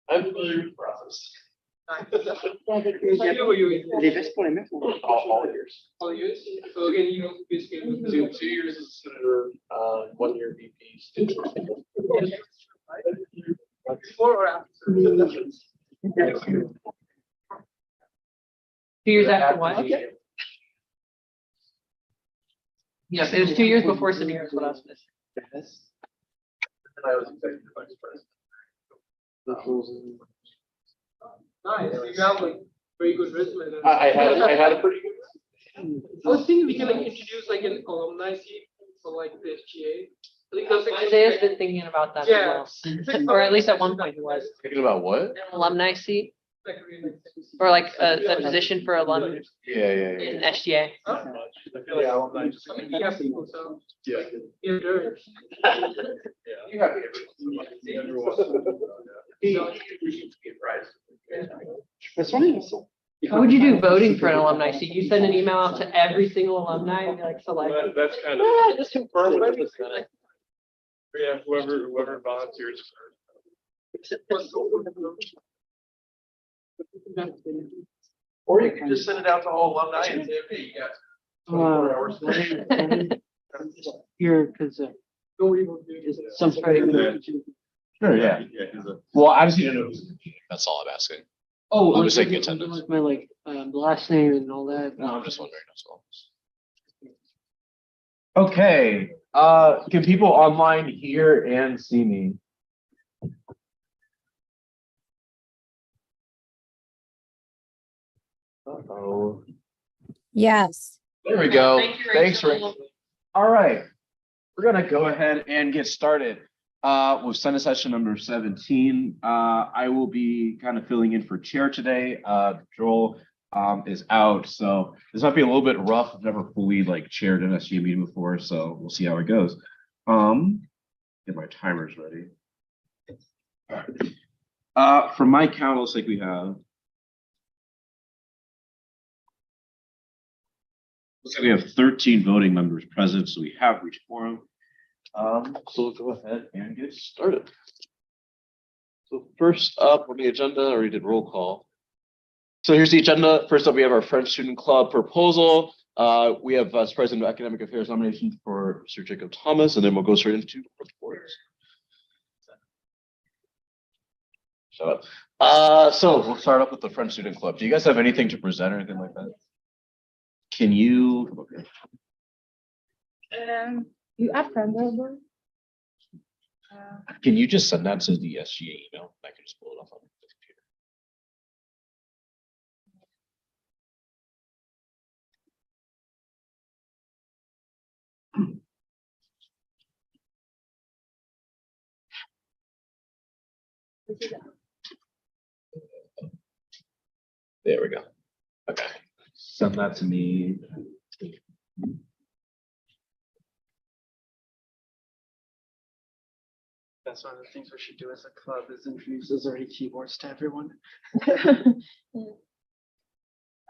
I'm familiar with the process. Les vestes pour les meufs ou? All years. All years. So again, basically. 2 years as a senator, 1 year VP. Before or after? 2 years after what? Yes, it was 2 years before Samir is what I was missing. And I was executive vice president. Nice. So you have like very good resume. Then. I had a pretty good. I was thinking we can like introduce like an alumni seat for like the SGA. I think that's like Isaiah's been thinking about that Yeah. as well. Or at least at one point he was. Thinking about what? An alumni seat like really or like a position for alumni Yeah. in SGA. Huh? I feel like alumni just. I mean, we have people, so Yeah. you're good. You have Elles sont libres, elles sont. How would you do voting for an alumni seat? You send an email out to every single alumni and be like, select. That's kind of. Just confirm it. Yeah, whoever volunteers. Or you can just send it out to all alumni and say, hey, you got 24 hours. Here, because some sort of. Sure, yeah. Well, I just need to know. That's all I'm asking. Oh, I'm like, just taking like attendance. my last name and all that. No, I'm just wondering, that's all. Okay, can people online hear and see me? Uh-oh. Yes. There we go. Thank you, Thanks, Rachel. Rachel. All right, we're gonna go ahead and get started with Senate session number 17. I will be kind of filling in for chair today. Joel is out, so this might be a little bit rough. I've never fully like chaired an SGA meeting before, so we'll see how it goes. Get my timers ready. All right. From my count, it looks like we have. Looks like we have 13 voting members present, so we have reached quorum. So we'll go ahead and get started. So first up on the agenda, I already did roll call. So here's the agenda. First up, we have our French Student Club proposal. We have Vice President of Academic Affairs nomination for Mr. Jacob Thomas, and then we'll go straight into reports. Shut up. So we'll start up with the French Student Club. Do you guys have anything to present or anything like that? Can you? Okay. You have Thunderbird? Can you just send that to the SGA email? I can just pull it off on the computer. There we go. Okay. Send that to me. That's one of the things we should do as a club is introduce those already keyboards to everyone. A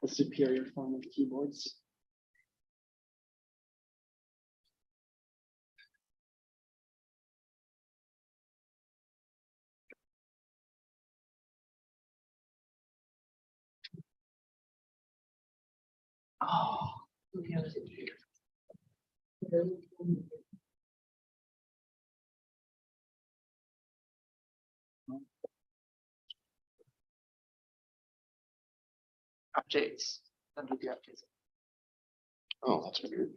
superior form of keyboards. Oh. Updates. Under the updates. Oh, that's weird.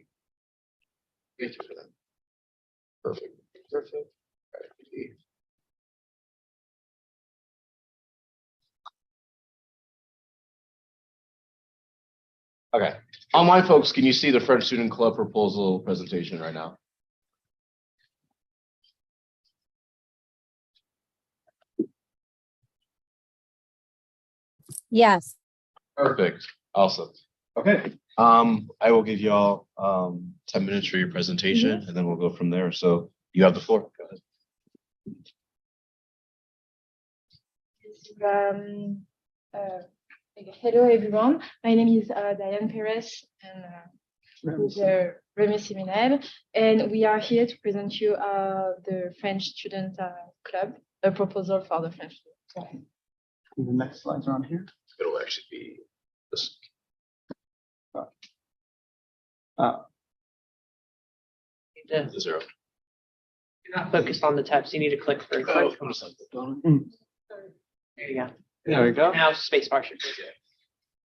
Thank you for that. Perfect. Perfect. All right. Okay. Online folks, can you see the French Student Club proposal presentation right now? Yes. Perfect. Awesome. Okay. I will give you all 10 minutes for your presentation and then we'll go from there. So you have the floor. Go ahead. Hello everyone, my name is Diane Perez and with the Remy Seminel, and we are here to present you the French Student Club, a proposal for the French Student. The next slides are on here. It'll actually be this. Yeah. The zero. You're not focused on the tabs. You need to click for. Oh, There you go. There we go. Now spacebar should.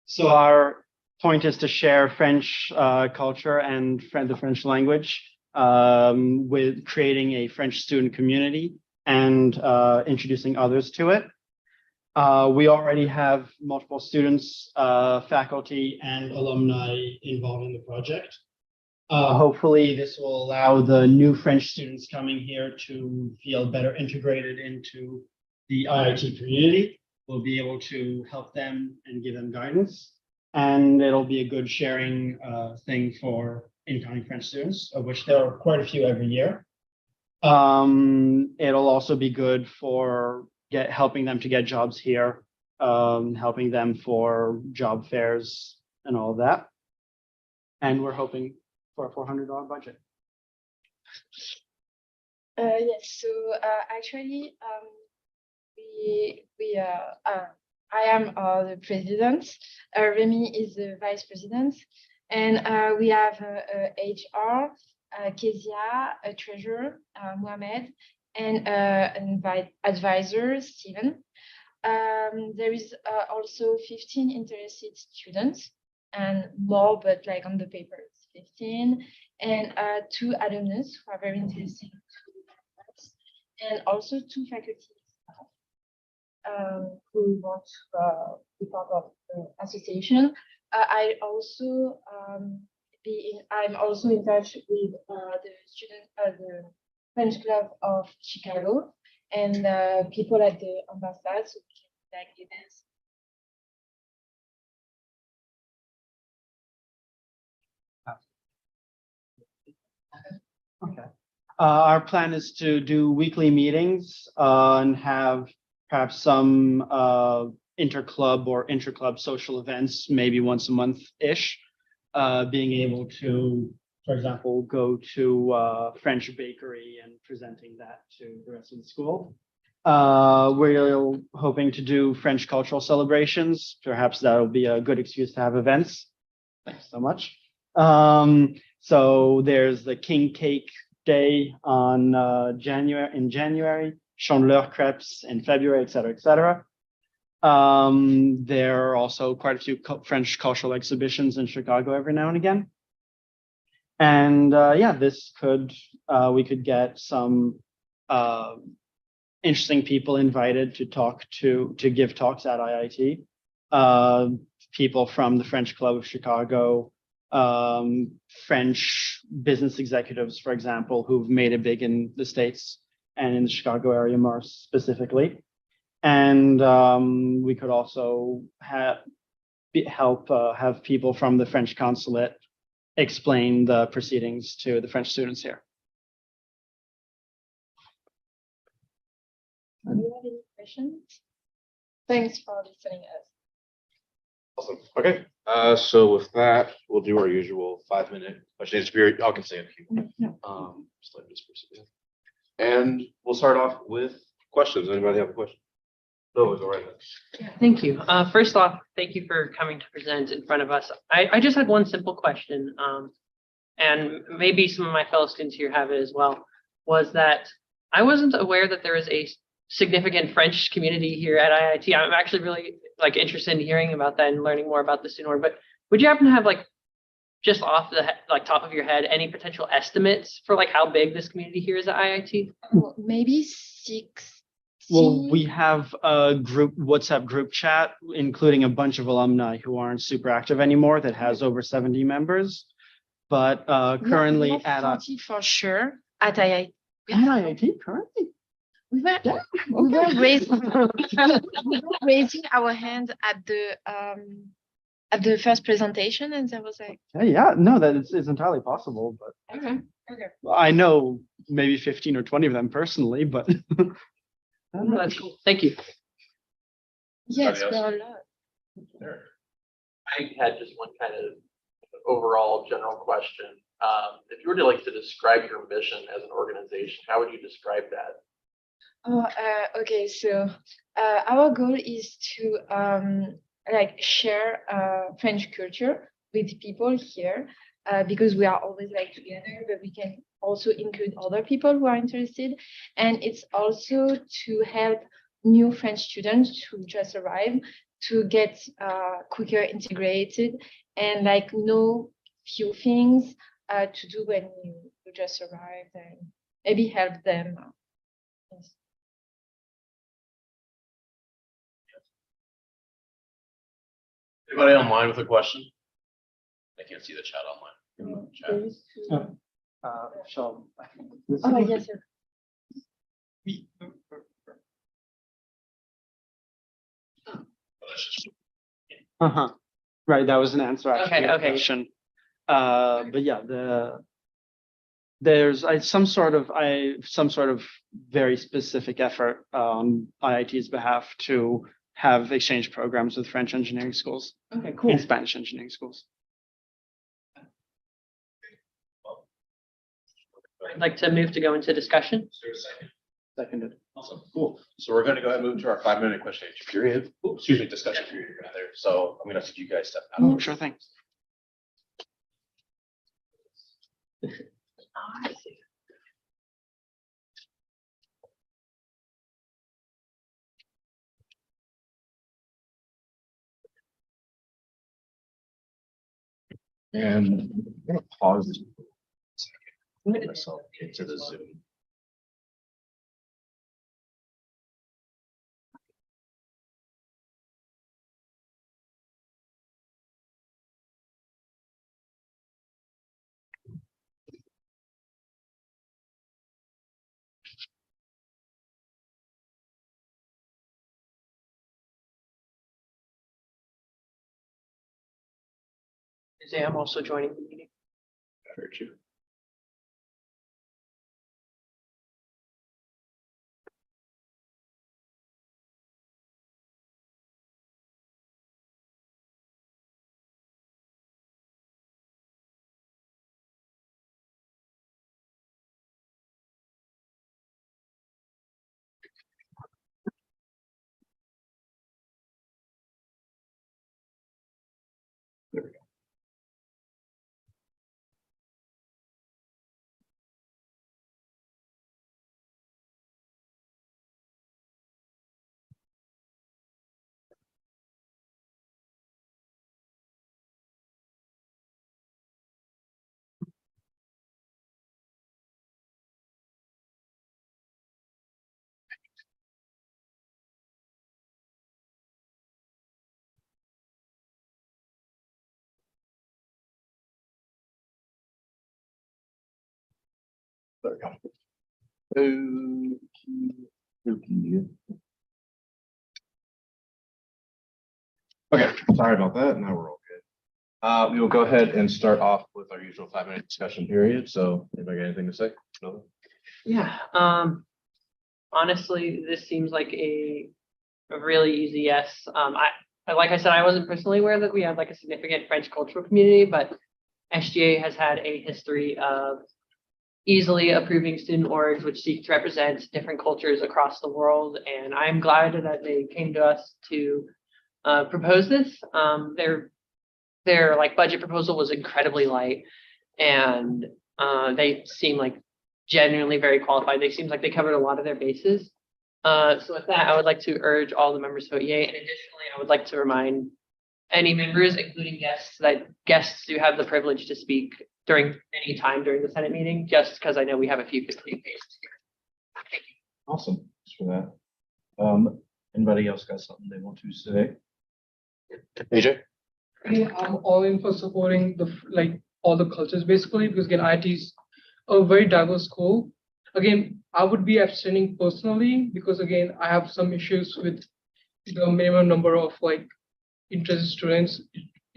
So our point is to share French culture and the French language with creating a French student community and introducing others to it. We already have multiple students, faculty, and alumni involved in the project. Hopefully, this will allow the new French students coming here to feel better integrated into the IIT community. We'll be able to help them and give them guidance. And it'll be a good sharing thing for incoming French students, of which there are quite a few every year. It'll also be good for helping them to get jobs here, helping them for job fairs and all of that. And we're hoping for a $400 budget. Yes, so actually, I am the president. Remy is the vice president, and we have HR, Kezia, a treasurer, Mohamed, and an advisor, Steven. There is also 15 interested students and more, but like on the paper it's 15, and 2 alumni who are very interested, and also 2 faculty who want to be part of the association. I'm also in touch with the French Club of Chicago and people at the ambassade, so we can like this. Okay. Our plan is to do weekly meetings and have perhaps some interclub or interclub social events, maybe once a month-ish. Being able to, for example, go to French bakery and presenting that to the rest of the school. We're hoping to do French cultural celebrations. Perhaps that'll be a good excuse to have events. Thanks so much. So there's the King Cake Day on January, Chandeleur crepes in February, et cetera, et cetera. There are also quite a few French cultural exhibitions in Chicago every now and again. And yeah, we could get some interesting people invited to give talks at IIT. People from the French Club of Chicago, French business executives, for example, who've made it big in the States and in the Chicago area more specifically. And we could also have people from the French consulate explain the proceedings to the French students here. Do you have any questions? Thanks for listening us. Awesome. Okay. So with that, we'll do our usual 5-minute question answer period. Y'all can say a few. Just let this person in. And we'll start off with questions. Anybody have a question? No, it's all right. Thank you. First off, thank you for coming to present in front of us. I just had one simple question, and maybe some of my fellow students here have it as well, was that I wasn't aware that there is a significant French community here at IIT. I'm actually really interested in hearing about that and learning more about the student org. But would you happen to have just off the top of your head any potential estimates for how big this community here is at IIT? Well, maybe 6. Well, we have a WhatsApp group chat, including a bunch of alumni who aren't super active anymore that has over 70 members. But currently at 40 for sure at IIT. At IIT currently? We were raising our hand at the first presentation, and there was Yeah, no, that it's entirely possible. But okay. I know maybe 15 or 20 of them personally, but That's cool. Thank you. Yes, Anybody there else? are a lot. I had just one kind of overall general question. If you were to describe your mission as an organization, how would you describe that? Oh, okay. So our goal is to like share French culture with people here because we are always like together, but we can also include other people who are interested. And it's also to help new French students who just arrive to get quicker integrated and like know few things to do when you just arrive and maybe help them. Yes. Anybody online with a question? I can't see the chat online. Chat. So. Oh, yes, sir. Right, that was an answer. actually, Okay, to the okay. question. But yeah, there's some sort of very specific effort on IIT's behalf to have exchange programs with French engineering schools Okay, cool. and Spanish engineering schools. I'd like to move to go into discussion. Is there a second? Seconded. Awesome, cool. So we're gonna go ahead and move to our 5-minute question and answer period. Ooh, excuse me, discussion period rather. So I'm gonna ask you guys step out. Oh, sure thing. And I'm gonna pause this. Get myself into the Zoom. I'm also joining the meeting. I heard you. There we go. There we go. Okay, sorry about that. Now we're all good. We will go ahead and start off with our usual 5-minute discussion period. So anybody got anything to say? No? Yeah, honestly, this seems like a really easy yes. Like I said, I wasn't personally aware that we have like a significant French cultural community, but SGA has had a history of easily approving student orgs which seek to represent different cultures across the world. And I'm glad that they came to us to propose this. Their like budget proposal was incredibly light, and they seem like genuinely very qualified. They seem like they covered a lot of their bases. So with that, I would like to urge all the members to vote yay. And additionally, I would like to remind any members, including guests, that guests do have the privilege to speak during any time during the Senate meeting, just because I know we have a few 15 cases here. Thank you. Awesome. Thanks for that. Anybody else got something they want to say? AJ? I'm all in for supporting like all the cultures basically, because again, IT is a very diverse school. Again, I would be abstaining personally because again, I have some issues with the minimum number of like interested students.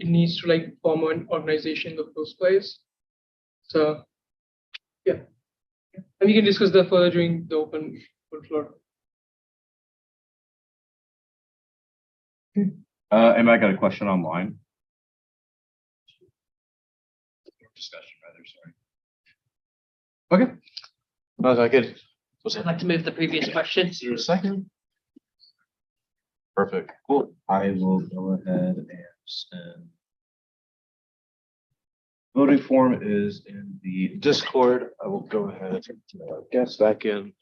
It needs to like form an organization in the first place. So yeah, and we can discuss that further during the open floor. Anybody got a question online? Discussion rather, sorry. Okay. No, I could. I'd like to move the previous question. Is there a second? Perfect. Cool. I will go ahead and send. Voting form is in the Discord. I will go ahead and guess back in.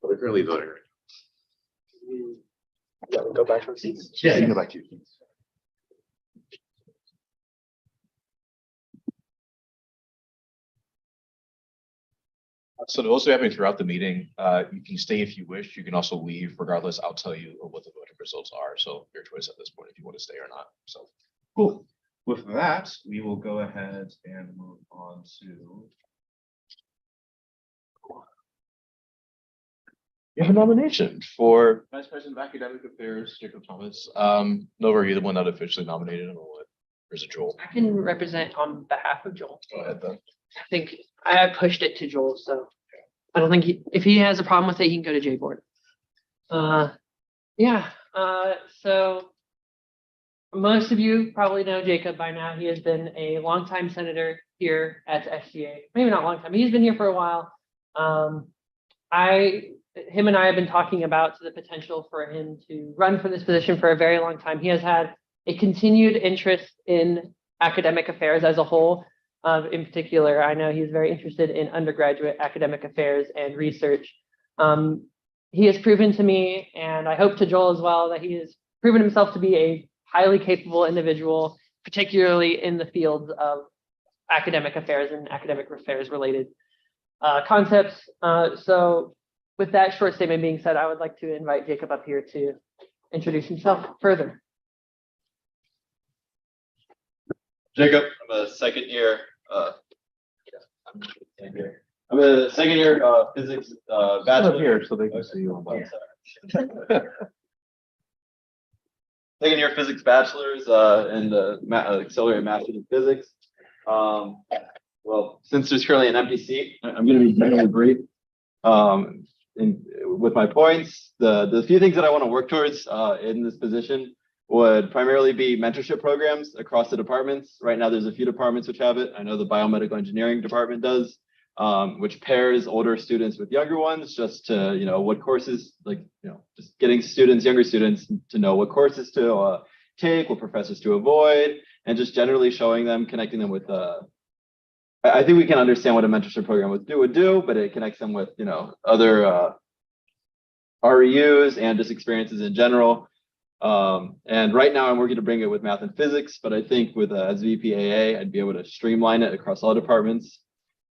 We're currently voting. Yeah, we'll go back to our seats. Yeah, you can go back to your seats. So it'll also happening throughout the meeting. You can stay if you wish. You can also leave regardless. I'll tell you what the voting results are. So your choice at this point if you want to stay or not. So cool. With that, we will go ahead and move on to. You have a nomination for Vice President of Academic Affairs, Jacob Thomas. Nova, are you the one that officially nominated him or what? Or is it Joel? I can represent on behalf of Joel. Go ahead then. I think I pushed it to Joel, so I don't think if he has a problem with it, he can go to J board. So most of you probably know Jacob by now. He has been a longtime senator here at SGA. Maybe not long time. He's been here for a while. Him and I have been talking about the potential for him to run for this position for a very long time. He has had a continued interest in academic affairs as a whole. In particular, I know he's very interested in undergraduate academic affairs and research. He has proven to me, and I hope to Joel as well, that he has proven himself to be a highly capable individual, particularly in the fields of academic affairs and academic affairs related concepts. So with that short statement being said, I would like to invite Jacob up here to introduce himself further. Jacob, I'm a second year. I'm a second year physics bachelor. Here so they can see you on both. Second year physics bachelor's and accelerated master's in physics. Well, since there's currently an empty seat, I'm going to be generally brief. With my points, the few things that I want to work towards in this position would primarily be mentorship programs across the departments. Right now, there's a few departments which have it. I know the biomedical engineering department does, which pairs older students with younger ones just to, what courses, just getting younger students to know what courses to take, what professors to avoid, and just generally showing them, connecting them with, I think we can understand what a mentorship program would do, but it connects them with, other REUs and just experiences in general. And right now I'm working to bring it with math and physics, but I think with as VPAA, I'd be able to streamline it across all departments.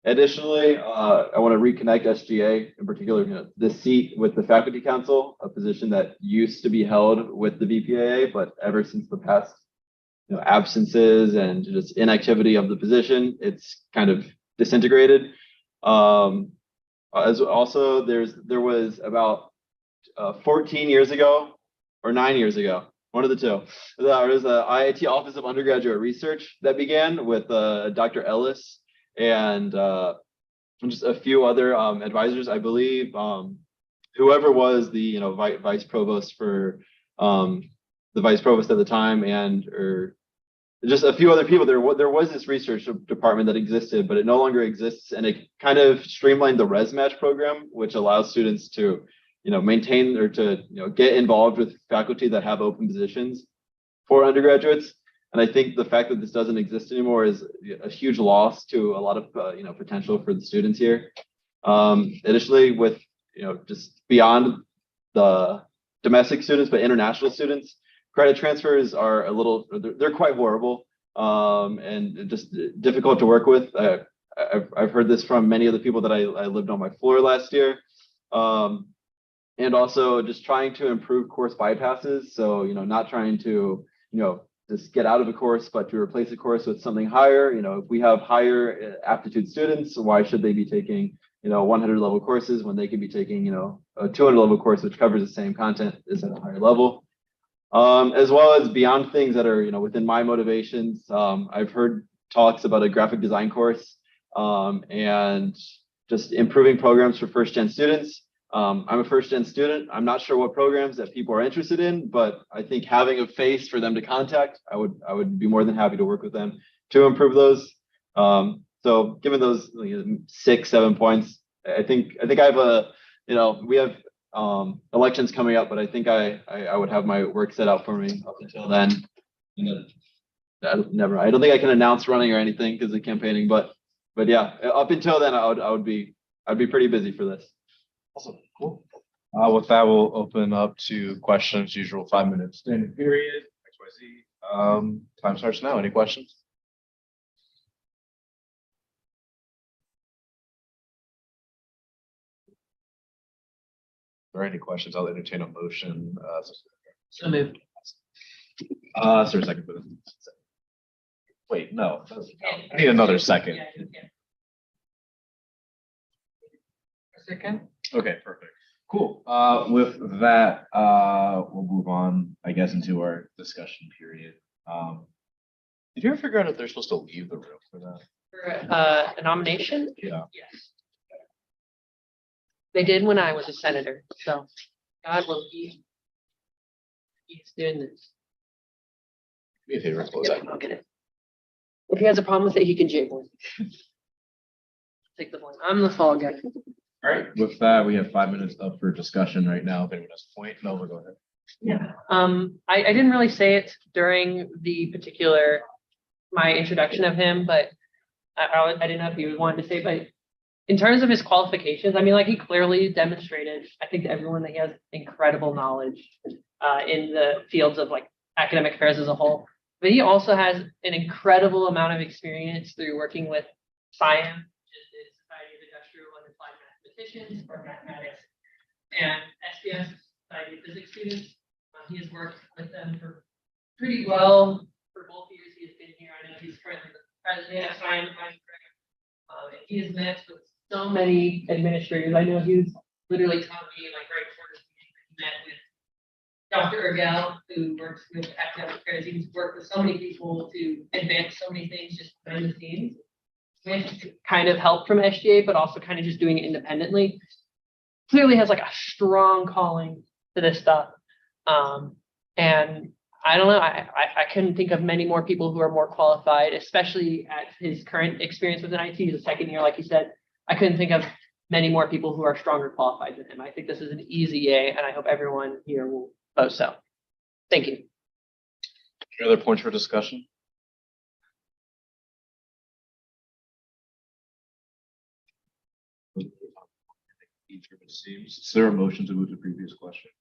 Additionally, I want to reconnect SGA, in particular, the seat with the faculty council, a position that used to be held with the VPAA, but ever since the past absences and just inactivity of the position, it's kind of disintegrated. As also, there was about 14 years ago, or 9 years ago, one of the two. There was the IIT Office of Undergraduate Research that began with Dr. Ellis and just a few other advisors, I believe. Whoever was the vice provost for the vice provost at the time, or just a few other people. There was this research department that existed, but it no longer exists, and it kind of streamlined the ResMatch program, which allows students to maintain or to get involved with faculty that have open positions for undergraduates. And I think the fact that this doesn't exist anymore is a huge loss to a lot of potential for the students here. Additionally, with just beyond the domestic students, but international students, credit transfers are they're quite horrible and just difficult to work with. I've heard this from many of the people that I lived on my floor last year. And also just trying to improve course bypasses. So, not trying to, just get out of a course, but to replace a course with something higher. If we have higher aptitude students, why should they be taking, 100 level courses when they could be taking, a 200 level course, which covers the same content, is at a higher level. As well as beyond things that are, within my motivations. I've heard talks about a graphic design course and just improving programs for first-gen students. I'm a first-gen student. I'm not sure what programs that people are interested in, but I think having a face for them to contact, I would be more than happy to work with them to improve those. So given those 6-7 points, I think I have we have elections coming up, but I think I would have my work set out for me up until then. And then I don't think I can announce running or anything because of campaigning, but yeah, up until then I'd be pretty busy for this. Awesome, cool. With that, we'll open up to questions, usual 5 minutes standing period, XYZ. Time starts now. Any questions? If there are any questions, I'll entertain a motion. So moved. Is there a second for this? Wait, no. I need another second. A second. Okay, perfect. Cool. With that, we'll move on, I guess, into our discussion period. Did you ever figure out if they're supposed to leave the room for that? For a nomination? Yeah. Yes. They did when I was a senator, so God will he's doing this. Do me a favor, close Yep, that. I'll get it. If he has a problem with it, he can jail me. Take the blame. I'm the fall guy. All right, with that, we have 5 minutes up for discussion right now. If anyone has a point, Nova, go ahead. Yeah. I didn't really say it during the particular my introduction of him, but I didn't know if he wanted to say, but in terms of his qualifications, I mean, like he clearly demonstrated, I think to everyone that he has incredible knowledge in the fields of like academic affairs as a whole. But he also has an incredible amount of experience through working with SCIAM, which is the Society of Industrial and Applied Mathematicians for mathematics, and SGA Society of Physics students. He has worked with them for pretty well for both years he has been here. I know he's currently the president of SCIAM. And he has met with so many administrators. I know he was literally telling me like right before this meeting that he met with Dr. Ergel, who works with academic affairs. He's worked with so many people to advance so many things just behind the scenes with kind of help from SGA, but also kind of just doing it independently. Clearly has like a strong calling to this stuff. And I don't know, I couldn't think of many more people who are more qualified, especially at his current experience within IT. He's a second year, like you said. I couldn't think of many more people who are stronger qualified than him. I think this is an easy yay, and I hope everyone here will vote so. Thank you. Any other points for discussion? Each of it seems. Is there a motion to move to previous question?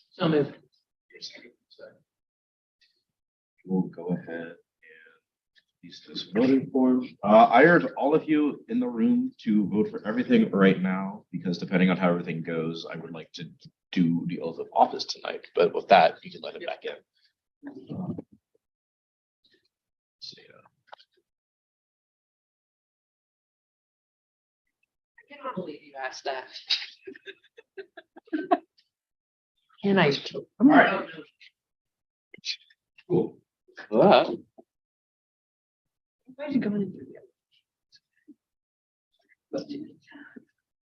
So moved. We'll go ahead and use this voting form. I urge all of you in the room to vote for everything right now, because depending on how everything goes, I would like to do the oath of office tonight. But with that, you can let him back in. Let's see, I cannot believe you asked that. Can I? all right. Cool. Why is he going into the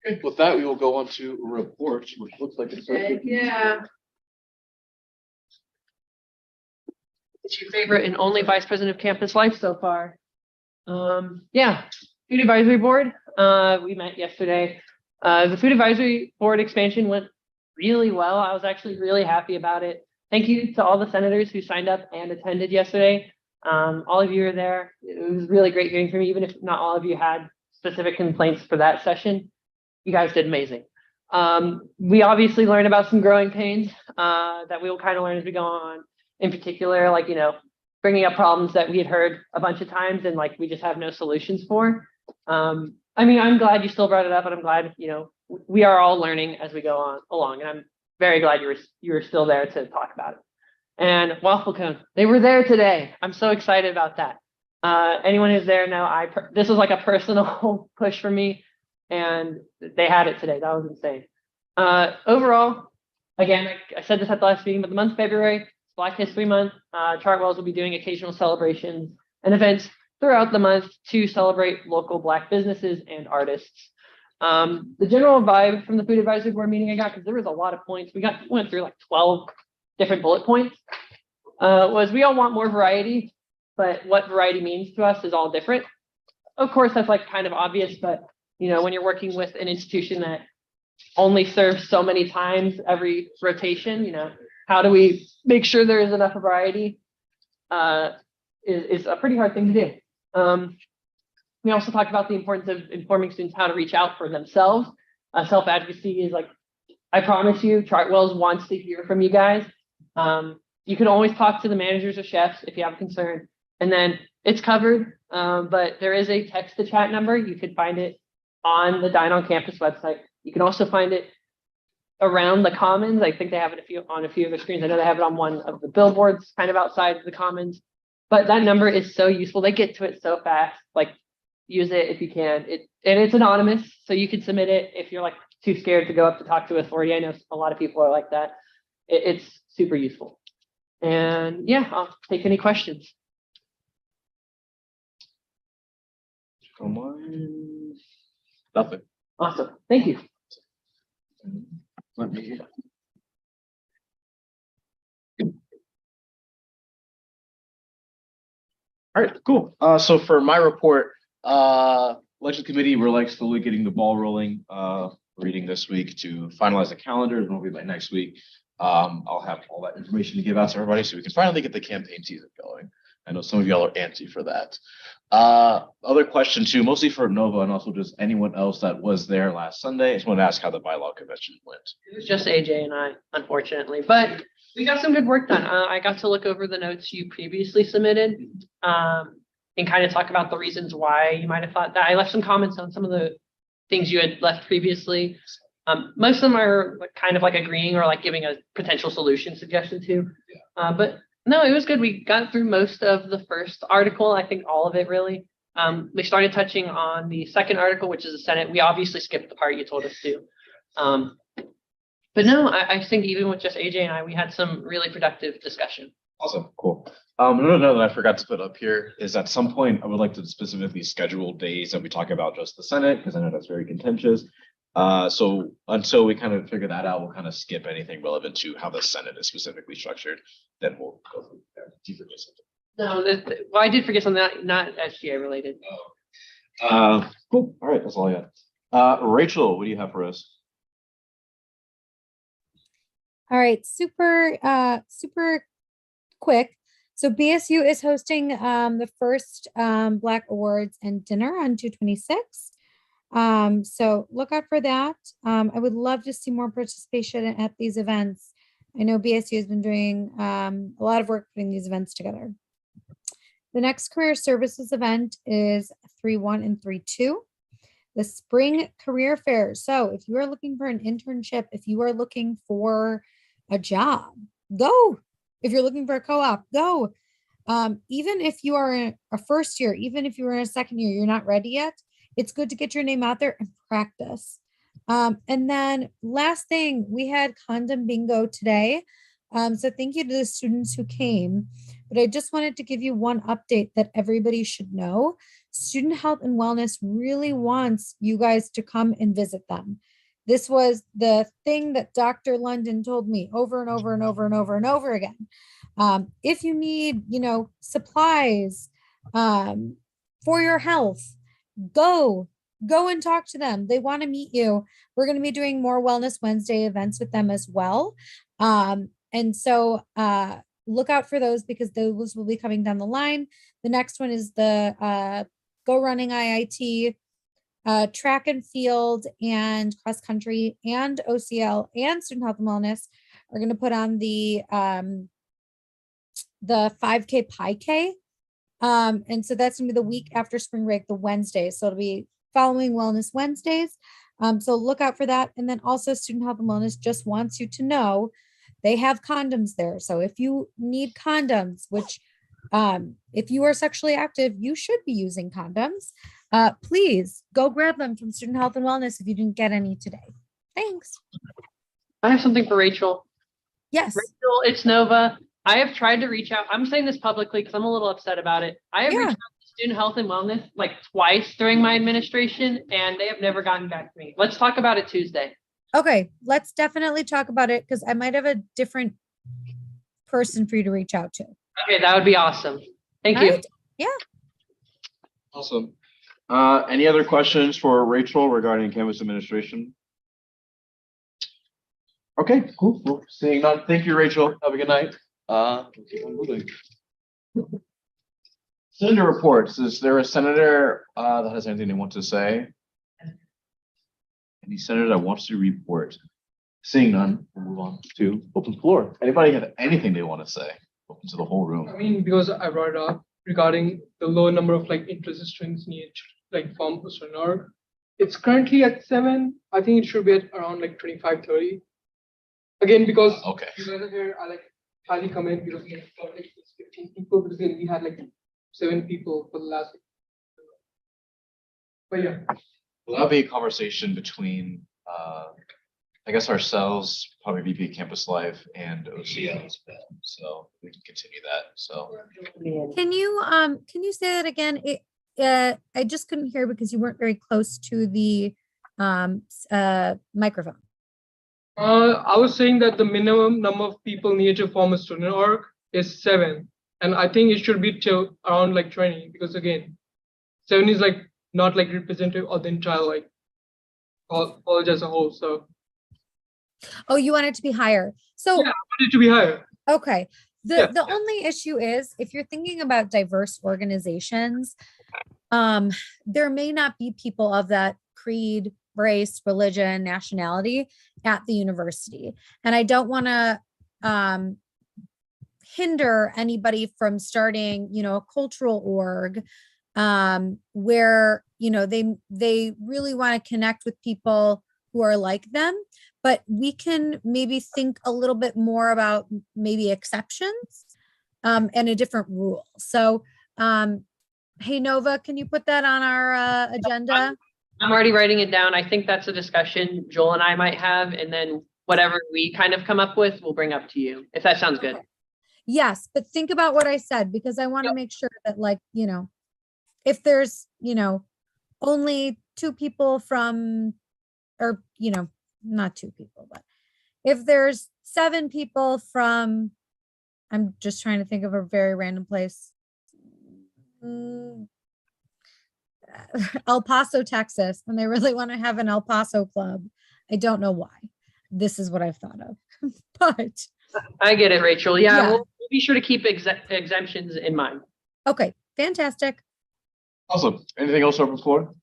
Okay, with that, we will go on to reports, which looks like it's. yeah. It's your favorite and only vice president of campus life so far. Yeah, food advisory board. We met yesterday. The food advisory board expansion went really well. I was actually really happy about it. Thank you to all the senators who signed up and attended yesterday. All of you are there. It was really great hearing from you, even if not all of you had specific complaints for that session. You guys did amazing. We obviously learned about some growing pains that we will kind of learn as we go on. In particular, like, bringing up problems that we had heard a bunch of times and like we just have no solutions for. I mean, I'm glad you still brought it up, and I'm glad, we are all learning as we go on along. And I'm very glad you were still there to talk about it. And waffle cone, they were there today. I'm so excited about that. Anyone who's there now, this was like a personal push for me, and they had it today. That was insane. Overall, again, I said this at the last meeting, but the month of February, Black History Month. Chartwells will be doing occasional celebrations and events throughout the month to celebrate local Black businesses and artists. The general vibe from the food advisory board meeting I got, because there was a lot of points, went through like 12 different bullet points, was we all want more variety, but what variety means to us is all different. Of course, that's like kind of obvious, but You know, when you're working with an institution that only serves so many times every rotation, you know, how do we make sure there is enough variety? Is a pretty hard thing to do. We also talked about the importance of informing students how to reach out for themselves. Self-advocacy is like, I promise you, Chartwells wants to hear from you guys. You can always talk to the managers or chefs if you have a concern, and then it's covered. But there is a text to chat number. You could find it on the Dine on Campus website. You can also find it around the Commons. I think they have it on a few of the screens. I know they have it on one of the billboards kind of outside the Commons. But that number is so useful. They get to it so fast. Like, use it if you can. And it's anonymous, so you can submit it if you're like too scared to go up to talk to authority. I know a lot of people are like that. It's super useful. And yeah, I'll take any questions. Come on. Nothing. Awesome. Thank you. Let me. All right, cool. So for my report, election committee, we're like slowly getting the ball rolling. Reading this week to finalize the calendar, and hopefully by next week, I'll have all that information to give out to everybody so we can finally get the campaign season going. I know some of y'all are antsy for that. Other question too, mostly for Nova and also just anyone else that was there last Sunday. I just want to ask how the bylaw convention went. It was just AJ and I, unfortunately, but we got some good work done. I got to look over the notes you previously submitted, and kind of talk about the reasons why you might have thought that. I left some comments on some of the things you had left previously. Most of them are kind of like agreeing or like giving a potential solution suggestion to. But no, it was good. We got through most of the first article. I think all of it really. We started touching on the second article, which is the Senate. We obviously skipped the part you told us to. But no, I think even with just AJ and I, we had some really productive discussion. Awesome, cool. Another note that I forgot to put up here is at some point I would like to specifically schedule days that we talk about just the Senate, because I know that's very contentious. So until we kind of figure that out, we'll kind of skip anything relevant to how the Senate is specifically structured. Then we'll go from there. Do you forget something? No, well, I did forget something not SGA related. Cool. All right, that's all I got. Rachel, what do you have for us? All right, super quick. So BSU is hosting the first Black Awards and dinner on 2/26. So look out for that. I would love to see more participation at these events. I know BSU has been doing a lot of work putting these events together. The next career services event is 3/1 and 3/2. The spring career fair. So if you are looking for an internship, if you are looking for a job, go. If you're looking for a co-op, go. Even if you are a first year, even if you're in a second year, you're not ready yet, it's good to get your name out there and practice. And then last thing, we had condom bingo today. So thank you to the students who came. But I just wanted to give you one update that everybody should know. Student Health and Wellness really wants you guys to come and visit them. This was the thing that Dr. London told me over and over and over and over and over again. If you need, supplies for your health, go and talk to them. They want to meet you. We're going to be doing more Wellness Wednesday events with them as well. And so look out for those because those will be coming down the line. The next one is the Go Running IIT, track and field and cross country and OCL and student health and wellness are going to put on the 5K Pi K. And so that's gonna be the week after spring break, the Wednesday. So it'll be following Wellness Wednesdays. So look out for that. And then also Student Health and Wellness just wants you to know they have condoms there. So if you need condoms, which if you are sexually active, you should be using condoms. Please go grab them from Student Health and Wellness if you didn't get any today. Thanks. I have something for Rachel. Yes. Rachel, it's Nova. I have tried to reach out. I'm saying this publicly because I'm a little upset about it. I have reached out to Student Health and Wellness like twice during my administration, and they have never gotten back to me. Let's talk about it Tuesday. Okay, let's definitely talk about it because I might have a different person for you to reach out to. Okay, that would be awesome. Thank All you. right. Yeah. Awesome. Any other questions for Rachel regarding campus administration? Okay, cool. Well, seeing none, thank you, Rachel. Have a good night. We'll keep on moving. Senator reports. Is there a senator that has anything they want to say? Any senator that wants to report? Seeing none, we'll move on to open floor. Anybody have anything they want to say? Open to the whole room. I mean, because I brought it up regarding the low number of like interest strings needed to like form a student org. It's currently at 7. I think it should be at around like 25, 30. Again, because Okay. you guys are here, I like highly commend because we have got like 15 people, because again, we had like 7 people for the last. But yeah. Well, that'll be a conversation between, I guess ourselves, probably VP Campus Life and OCL. So we can continue that. So Can you say that again? I just couldn't hear because you weren't very close to the microphone. I was saying that the minimum number of people needed to form a student org is 7. And I think it should be till around like 20, because again, 7 is like not like representative of the entire like college as a whole. So Oh, you want it to be higher. So yeah, I want it to be higher. okay. Yeah. The only issue is if you're thinking about diverse organizations, there may not be people of that creed, race, religion, nationality at the university. And I don't want to hinder anybody from starting, a cultural org where, they really want to connect with people who are like them. But we can maybe think a little bit more about maybe exceptions and a different rule. So, hey, Nova, can you put that on our agenda? I'm already writing it down. I think that's a discussion Joel and I might have, and then whatever we kind of come up with, we'll bring up to you, if that sounds good. Okay. Yes, but think about what I said, because I want to make sure that if there's, only 2 people from, or, not 2 people, but if there's 7 people from, I'm just trying to think of a very random place. El Paso, Texas, and they really want to have an El Paso club. I don't know why. This is what I've thought of, but I get it, Rachel. Yeah, Yeah. We'll be sure to keep exemptions in mind. okay, fantastic. awesome. Anything else open floor?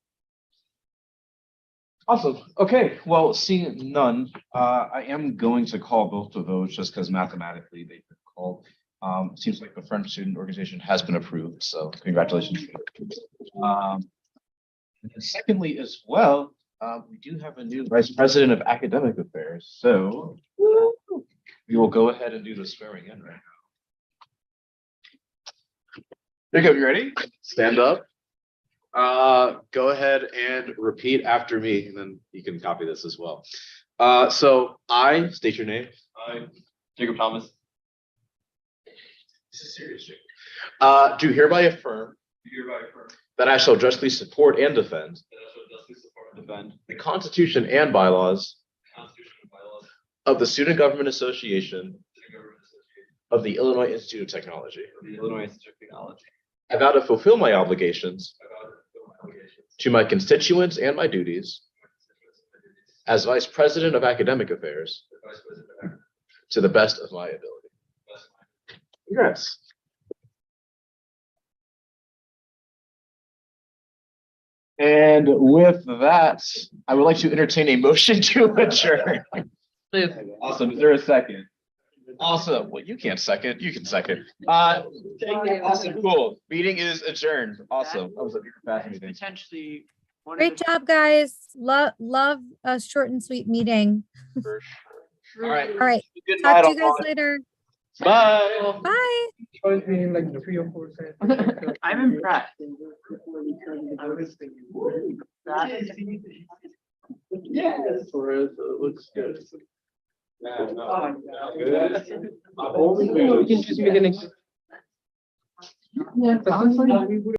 Awesome. Okay. Well, seeing none, I am going to call both of those just because mathematically they've been called. Seems like the French student organization has been approved, so congratulations. And secondly, as well, we do have a new vice president of academic affairs, so we will go ahead and do the swearing in right now. There you go. You ready? Stand up. Go ahead and repeat after me, and then you can copy this as well. So I state your name. I, Jacob Thomas, This is serious, Jake. Do hereby affirm hereby affirm that I shall justly support and defend that I shall justly support and defend the Constitution and bylaws the Constitution and bylaws of the Student Government Association of the Government Association of the Illinois Institute of Technology. of the Illinois Institute of Technology. I vow to fulfill my obligations I vow to fulfill my obligations to my constituents and my duties to my constituents and my duties as Vice President of Academic Affairs as Vice President of Academic to the best of my ability. Affairs. Congrats. And with that, I would like to entertain a motion to adjourn. Awesome. Is there a second? Awesome. Well, you can't second. You can second. Awesome. Cool. Meeting is adjourned. Awesome. I was up here fast meeting. Potentially. Great job, guys. Love a short and sweet meeting. For sure. All right. All right, Good talk to night, you guys all. later. Bye. Bye. Always been like 3 or 4 cents. I'm impressed. Yes. Looks good. We can just make an. Yeah.